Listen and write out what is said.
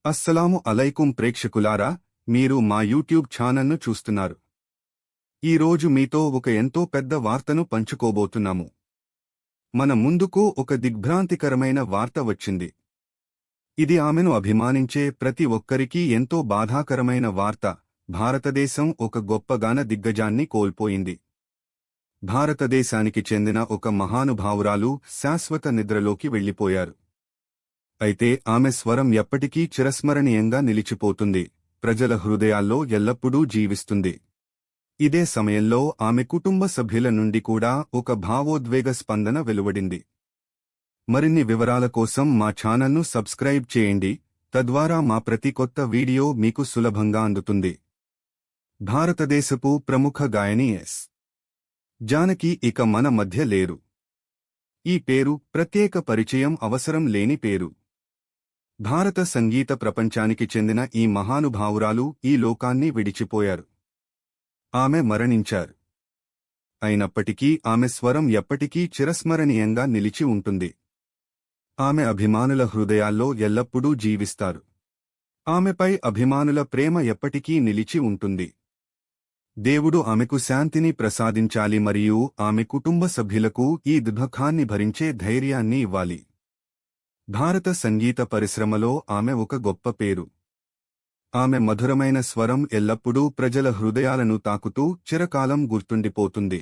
అస్సలాము అలైకుం ప్రేక్షకులారా, మీరు మా యూట్యూబ్ ఛానల్ను చూస్తున్నారు. ఈరోజు మీతో ఒక ఎంతో పెద్ద వార్తను పంచుకోబోతున్నాము. మన ముందుకు ఒక దిగ్భ్రాంతికరమైన వార్త వచ్చింది. ఇది ఆమెను అభిమానించే ప్రతి ఒక్కరికీ ఎంతో బాధాకరమైన వార్త. భారతదేశం ఒక గొప్ప గాన దిగ్గజాన్ని కోల్పోయింది. భారతదేశానికి చెందిన ఒక మహానుభావురాలు శాశ్వత నిద్రలోకి వెళ్లిపోయారు. అయితే ఆమె స్వరం ఎప్పటికీ చిరస్మరణీయంగా నిలిచిపోతుంది, ప్రజల హృదయాల్లో ఎల్లప్పుడూ జీవిస్తుంది. ఇదే సమయంలో ఆమె కుటుంబ సభ్యుల నుండి కూడా ఒక భావోద్వేగ స్పందన వెలువడింది. మరిన్ని వివరాల కోసం మా ఛానల్ను సబ్స్క్రైబ్ చేయండి, తద్వారా మా ప్రతి కొత్త వీడియో మీకు సులభంగా అందుతుంది. భారతదేశపు ప్రముఖ గాయని ఎస్. జానకి ఇక మన మధ్య లేరు. ఈ పేరు ప్రత్యేక పరిచయం అవసరం లేని పేరు. భారత సంగీత ప్రపంచానికి చెందిన ఈ మహానుభావురాలు ఈ లోకాన్ని విడిచిపోయారు. ఆమె మరణించారు. అయినప్పటికీ ఆమె స్వరం ఎప్పటికీ చిరస్మరణీయంగా నిలిచి ఉంటుంది. ఆమె అభిమానుల హృదయాల్లో ఎల్లప్పుడూ జీవిస్తారు. ఆమెపై అభిమానుల ప్రేమ ఎప్పటికీ నిలిచి ఉంటుంది. దేవుడు ఆమెకు శాంతిని ప్రసాదించాలి మరియు ఆమె కుటుంబ సభ్యులకు ఈ దుఃఖాన్ని భరించే ధైర్యాన్ని ఇవ్వాలి. భారత సంగీత పరిశ్రమలో ఆమె ఒక గొప్ప పేరు. ఆమె మధురమైన స్వరం ఎల్లప్పుడూ ప్రజల హృదయాలను తాకుతూ చిరకాలం గుర్తుండిపోతుంది.